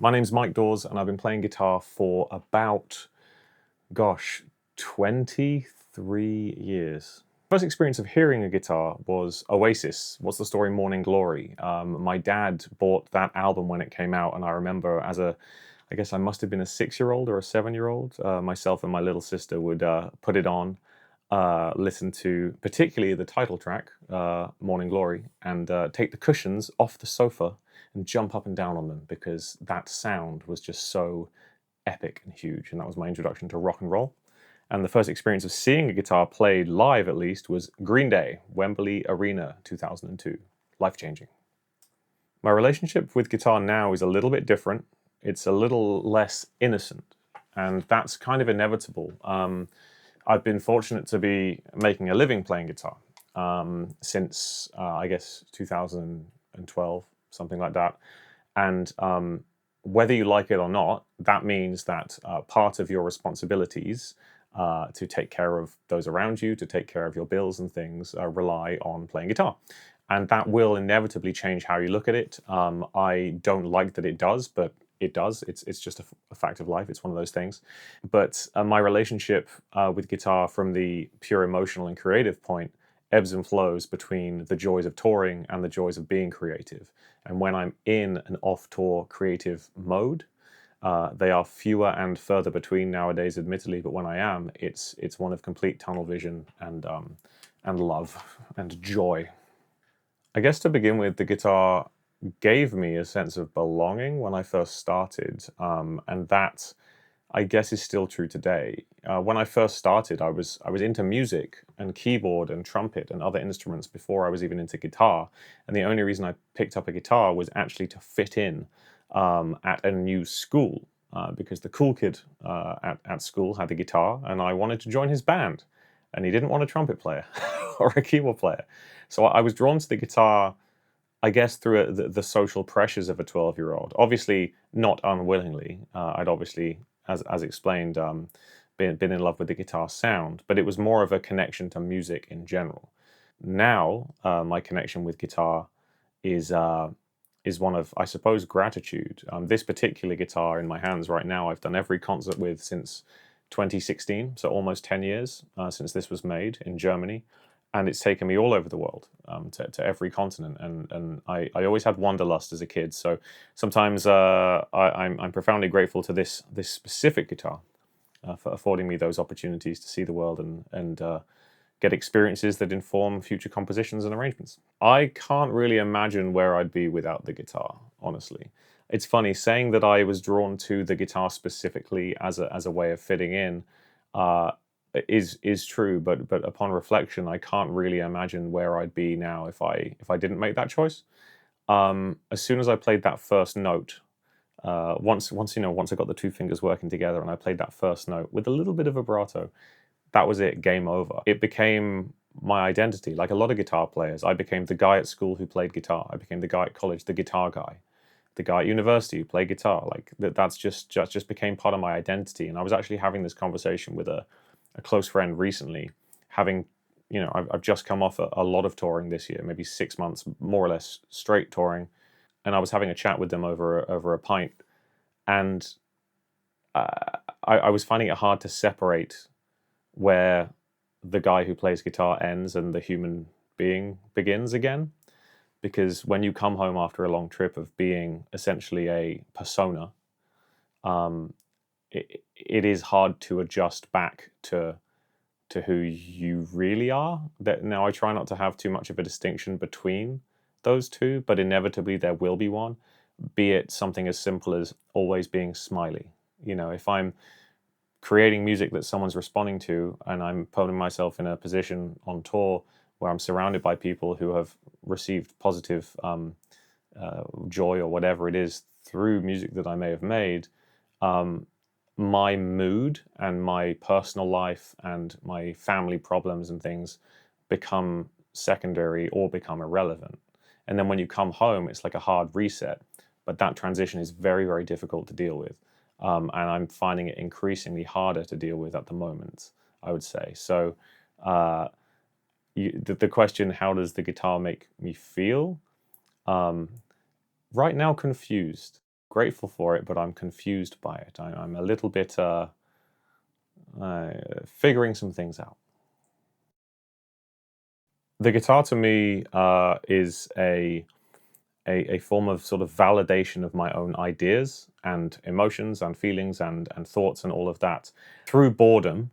My name's Mike Dawes, and I've been playing guitar for about, 23 years. First experience of hearing a guitar was Oasis, What's the Story, Morning Glory. My dad bought that album when it came out, and I remember I guess I must have been a 6-year-old or a 7-year-old, myself and my little sister would put it on, listen to particularly the title track, Morning Glory, and take the cushions off the sofa and jump up and down on them because that sound was just so epic and huge. And that was my introduction to rock and roll. And the first experience of seeing a guitar played live, at least, was Green Day, Wembley Arena, 2002. Life-changing. My relationship with guitar now is a little bit different. It's a little less innocent, and that's kind of inevitable. I've been fortunate to be making a living playing guitar since, I guess, 2012, something like that. And whether you like it or not, that means that part of your responsibilities to take care of those around you, to take care of your bills and things, rely on playing guitar. And that will inevitably change how you look at it. I don't like that it does, but it does. It's just a fact of life. It's one of those things. But my relationship with guitar from the pure emotional and creative point ebbs and flows between the joys of touring and the joys of being creative. And when I'm in an off-tour creative mode, they are fewer and further between nowadays, admittedly. But when I am, it's one of complete tunnel vision and love and joy. I guess to begin with, the guitar gave me a sense of belonging when I first started, and that, I guess, is still true today. When I first started, I was into music and keyboard and trumpet and other instruments before I was even into guitar, and the only reason I picked up a guitar was actually to fit in at a new school, because the cool kid at school had a guitar, and I wanted to join his band, and he didn't want a trumpet player or a keyboard player. So I was drawn to the guitar, I guess, through the social pressures of a 12-year-old. Obviously, not unwillingly. I'd obviously, as explained, been in love with the guitar sound, but it was more of a connection to music in general. Now, my connection with guitar is one of, I suppose, gratitude. This particular guitar in my hands right now, I've done every concert with since 2016, so almost 10 years since this was made in Germany. And it's taken me all over the world, to every continent. And I always had wanderlust as a kid. So sometimes I'm profoundly grateful to this specific guitar for affording me those opportunities to see the world and get experiences that inform future compositions and arrangements. I can't really imagine where I'd be without the guitar, honestly. It's funny, saying that I was drawn to the guitar specifically as a way of fitting in is true, but upon reflection, I can't really imagine where I'd be now if I didn't make that choice. As soon as I played that first note, once I got the two fingers working together and I played that first note with a little bit of vibrato, that was it, game over. It became my identity. Like a lot of guitar players, I became the guy at school who played guitar. I became the guy at college, the guitar guy. The guy at university who played guitar. Like that's just became part of my identity. And I was actually having this conversation with a close friend recently, having, I've just come off a lot of touring this year, maybe 6 months, more or less straight touring. And I was having a chat with them over a pint. And I was finding it hard to separate where the guy who plays guitar ends and the human being begins again. Because when you come home after a long trip of being essentially a persona, it is hard to adjust back to who you really are. That now I try not to have too much of a distinction between those two, but inevitably there will be one. Be it something as simple as always being smiley. If I'm creating music that someone's responding to, and I'm putting myself in a position on tour where I'm surrounded by people who have received positive joy or whatever it is through music that I may have made, my mood and my personal life and my family problems and things become secondary or become irrelevant. And then when you come home, it's like a hard reset. But that transition is very, very difficult to deal with. And I'm finding it increasingly harder to deal with at the moment, I would say. So the question, how does the guitar make me feel? Right now, confused. grateful for it, but I'm confused by it. I'm a little bit figuring some things out. The guitar to me is a form of sort of validation of my own ideas and emotions and feelings and thoughts and all of that through boredom,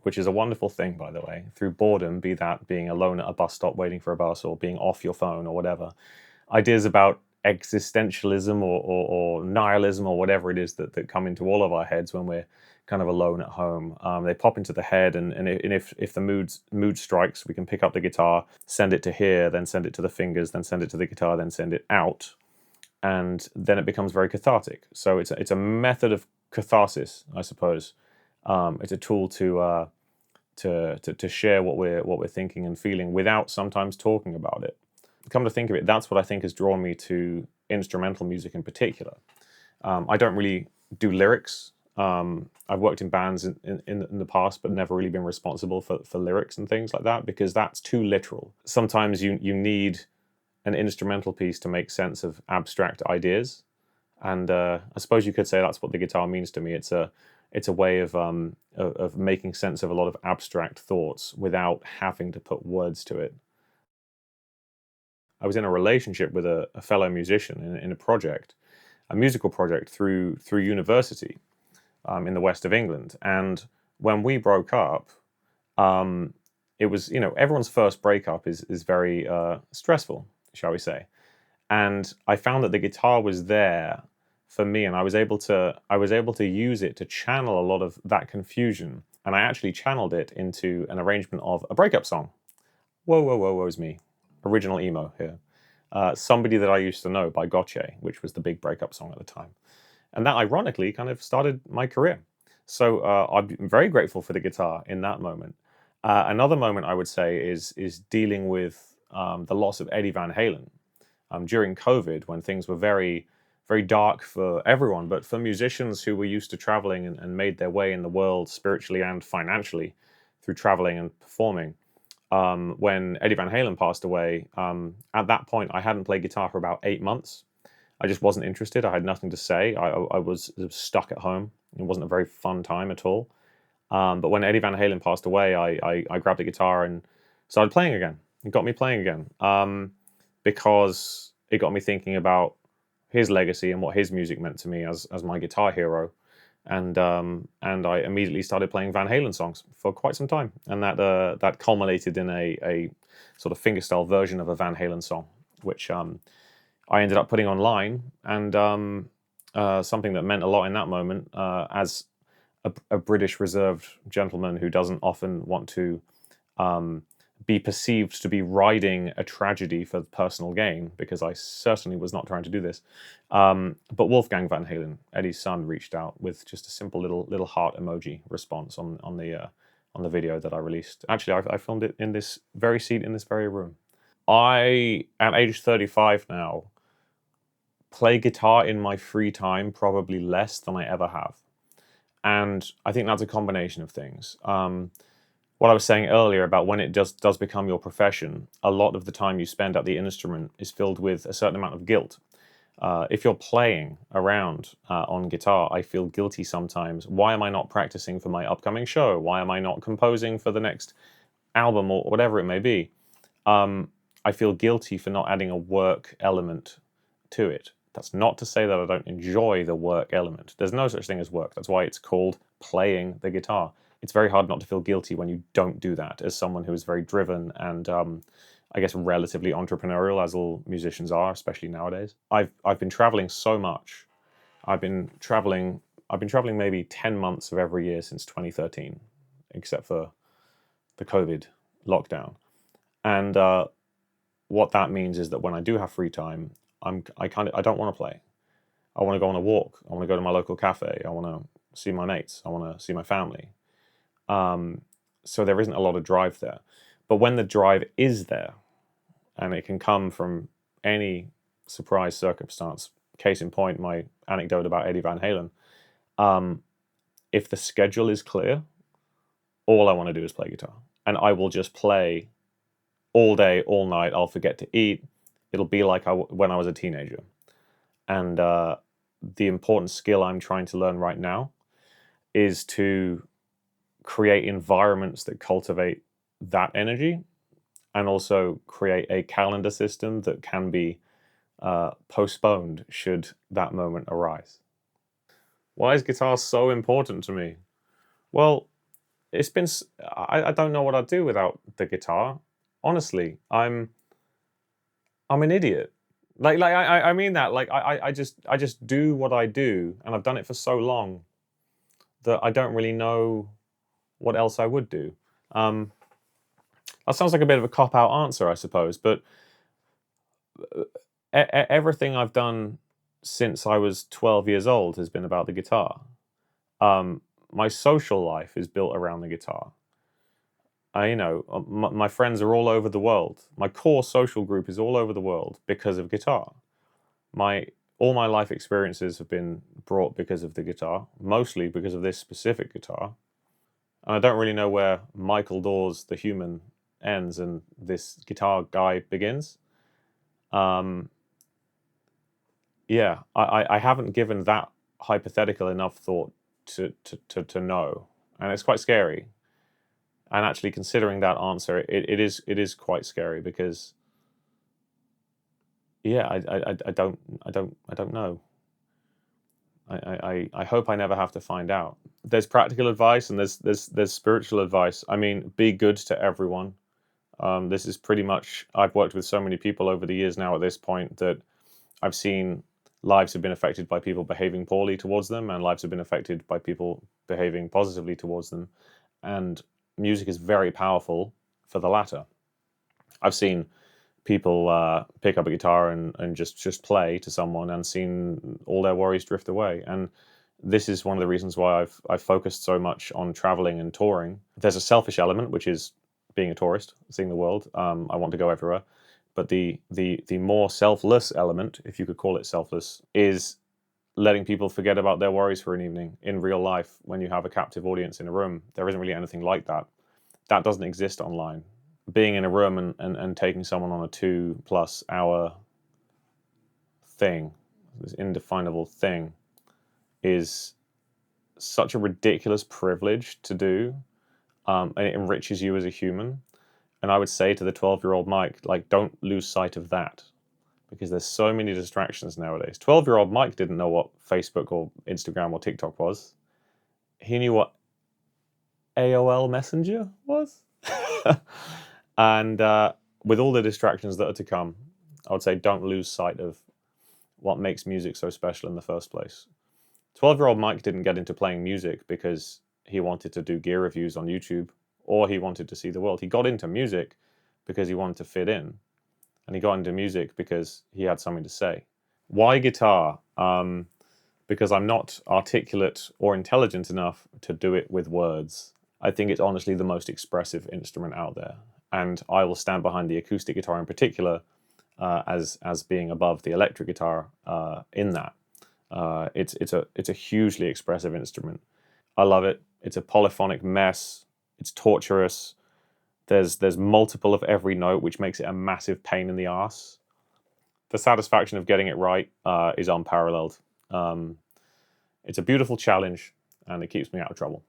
which is a wonderful thing, by the way. Through boredom, be that being alone at a bus stop waiting for a bus or being off your phone or whatever, ideas about existentialism or nihilism or whatever it is that come into all of our heads when we're kind of alone at home. They pop into the head, and if the mood strikes, we can pick up the guitar, send it to here, then send it to the fingers, then send it to the guitar, then send it out, and then it becomes very cathartic. So it's a method of catharsis, I suppose. It's a tool to share what we're thinking and feeling without sometimes talking about it. Come to think of it, that's what I think has drawn me to instrumental music in particular. I don't really do lyrics. I've worked in bands in the past, but never really been responsible for lyrics and things like that, because that's too literal. Sometimes you need an instrumental piece to make sense of abstract ideas, and I suppose you could say that's what the guitar means to me. It's a way of making sense of a lot of abstract thoughts without having to put words to it. I was in a relationship with a fellow musician in a musical project through university in the west of England. And when we broke up, it was, everyone's first breakup is very stressful, shall we say. And I found that the guitar was there for me, and I was able to use it to channel a lot of that confusion. And I actually channeled it into an arrangement of a breakup song. Whoa, whoa, whoa, woe's me. Original emo here. Somebody That I Used to Know by Gotye, which was the big breakup song at the time. And that ironically kind of started my career. So I'm very grateful for the guitar in that moment. Another moment I would say is dealing with the loss of Eddie Van Halen during COVID, when things were very, very dark for everyone, but for musicians who were used to traveling and made their way in the world spiritually and financially through traveling and performing. When Eddie Van Halen passed away, at that point I hadn't played guitar for about 8 months. I just wasn't interested. I had nothing to say. I was stuck at home. It wasn't a very fun time at all. But when Eddie Van Halen passed away, I grabbed the guitar and started playing again. It got me playing again because it got me thinking about his legacy and what his music meant to me as my guitar hero. And I immediately started playing Van Halen songs for quite some time, and that culminated in a sort of fingerstyle version of a Van Halen song, which I ended up putting online, and something that meant a lot in that moment, as a British reserved gentleman who doesn't often want to be perceived to be riding a tragedy for personal gain, because I certainly was not trying to do this. But Wolfgang Van Halen, Eddie's son, reached out with just a simple little heart emoji response on the video that I released. Actually, I filmed it in this very seat in this very room. I, at age 35 now, play guitar in my free time probably less than I ever have. And I think that's a combination of things. What I was saying earlier about when it does become your profession, a lot of the time you spend at the instrument is filled with a certain amount of guilt. If you're playing around on guitar, I feel guilty sometimes. Why am I not practicing for my upcoming show? Why am I not composing for the next album or whatever it may be? I feel guilty for not adding a work element to it. That's not to say that I don't enjoy the work element. There's no such thing as work. That's why it's called playing the guitar. It's very hard not to feel guilty when you don't do that, as someone who is very driven and I guess relatively entrepreneurial, as all musicians are, especially nowadays. I've been traveling so much. I've been traveling maybe 10 months of every year since 2013, except for the COVID lockdown. And what that means is that when I do have free time, I don't want to play. I want to go on a walk. I want to go to my local cafe. I want to see my mates. I want to see my family. So there isn't a lot of drive there. But when the drive is there, and it can come from any surprise circumstance, case in point, my anecdote about Eddie Van Halen, if the schedule is clear, all I want to do is play guitar. And I will just play all day, all night. I'll forget to eat. It'll be like when I was a teenager. And the important skill I'm trying to learn right now is to create environments that cultivate that energy, and also create a calendar system that can be postponed should that moment arise. Why is guitar so important to me? Well, it's been. I don't know what I'd do without the guitar. Honestly, I'm an idiot. I mean that. I just do what I do, and I've done it for so long that I don't really know what else I would do. Um, that sounds like a bit of a cop out answer, I suppose, but everything I've done since I was 12 years old has been about the guitar. My social life is built around the guitar. My friends are all over the world. My core social group is all over the world because of guitar. My all my life experiences have been brought because of the guitar, mostly because of this specific guitar. And I don't really know where Michael Dawes, the human, ends and this guitar guy begins. Um, yeah, I haven't given that hypothetical enough thought to know, and it's quite scary. And actually, considering that answer, it is quite scary because yeah, I don't know. I hope I never have to find out. There's practical advice and there's spiritual advice. I mean, be good to everyone. This is pretty much, I've worked with so many people over the years now at this point that I've seen lives have been affected by people behaving poorly towards them, and lives have been affected by people behaving positively towards them. And music is very powerful for the latter. I've seen people pick up a guitar and just play to someone and seen all their worries drift away. And this is one of the reasons why I've focused so much on traveling and touring. There's a selfish element, which is being a tourist, seeing the world. I want to go everywhere. But the more selfless element, if you could call it selfless, is letting people forget about their worries for an evening. In real life, when you have a captive audience in a room, there isn't really anything like that. That doesn't exist online. Being in a room and taking someone on a 2+ hour thing, this indefinable thing, is such a ridiculous privilege to do, and it enriches you as a human. And I would say to the 12-year-old Mike, like, don't lose sight of that, because there's so many distractions nowadays. 12-year-old Mike didn't know what Facebook or Instagram or TikTok was. He knew what AOL Messenger was. And with all the distractions that are to come, I would say don't lose sight of what makes music so special in the first place. 12-year-old Mike didn't get into playing music because he wanted to do gear reviews on YouTube or he wanted to see the world. He got into music because he wanted to fit in. And he got into music because he had something to say. Why guitar? Because I'm not articulate or intelligent enough to do it with words. I think it's honestly the most expressive instrument out there. And I will stand behind the acoustic guitar in particular as being above the electric guitar in that. It's a hugely expressive instrument. I love it. It's a polyphonic mess. It's torturous. There's multiple of every note, which makes it a massive pain in the ass. The satisfaction of getting it right is unparalleled. It's a beautiful challenge, and it keeps me out of trouble.